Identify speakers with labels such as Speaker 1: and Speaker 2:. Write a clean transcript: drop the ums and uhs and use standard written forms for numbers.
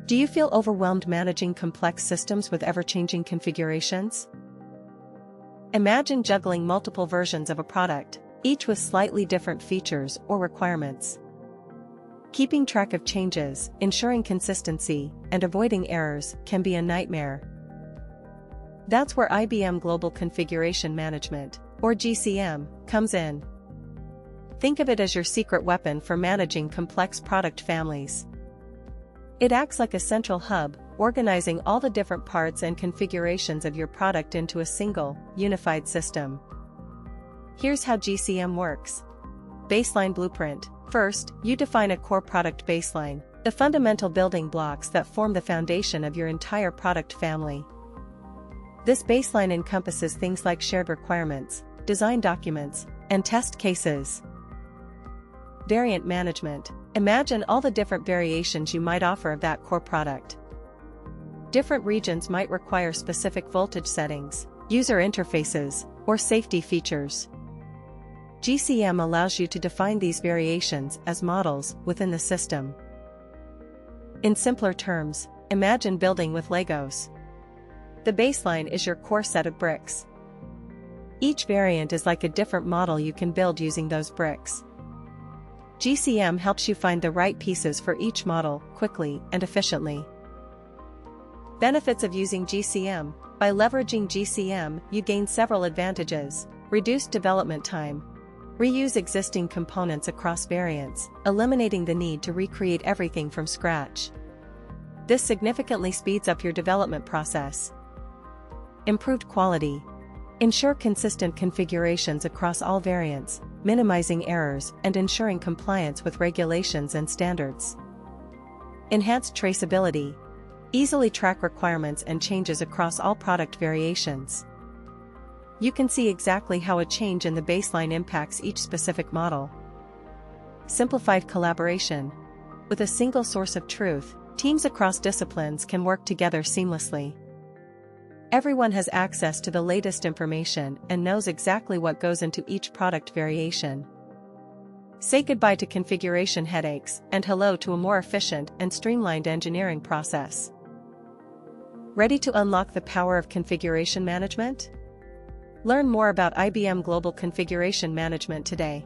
Speaker 1: Do you feel overwhelmed managing complex systems with ever-changing configurations? Imagine juggling multiple versions of a product, each with slightly different features or requirements. Keeping track of changes, ensuring consistency, and avoiding errors can be a nightmare. That's where IBM Global Configuration Management, or GCM, comes in. Think of it as your secret weapon for managing complex product families. It acts like a central hub, organizing all the different parts and configurations of your product into a single, unified system. Here's how GCM works. Baseline blueprint. First, you define a core product baseline, the fundamental building blocks that form the foundation of your entire product family. This baseline encompasses things like shared requirements, design documents, and test cases. Variant management. Imagine all the different variations you might offer of that core product. Different regions might require specific voltage settings, user interfaces, or safety features. GCM allows you to define these variations as models within the system. In simpler terms, imagine building with Legos. The baseline is your core set of bricks. Each variant is like a different model you can build using those bricks. GCM helps you find the right pieces for each model quickly and efficiently. Benefits of using GCM. By leveraging GCM, you gain several advantages: reduced development time, reuse existing components across variants, eliminating the need to recreate everything from scratch. This significantly speeds up your development process. Improved quality. Ensure consistent configurations across all variants, minimizing errors and ensuring compliance with regulations and standards. Enhanced traceability. Easily track requirements and changes across all product variations. You can see exactly how a change in the baseline impacts each specific model. Simplified collaboration. With a single source of truth, teams across disciplines can work together seamlessly. Everyone has access to the latest information and knows exactly what goes into each product variation. Say goodbye to configuration headaches and hello to a more efficient and streamlined engineering process. Ready to unlock the power of configuration management? Learn more about IBM Global Configuration Management today.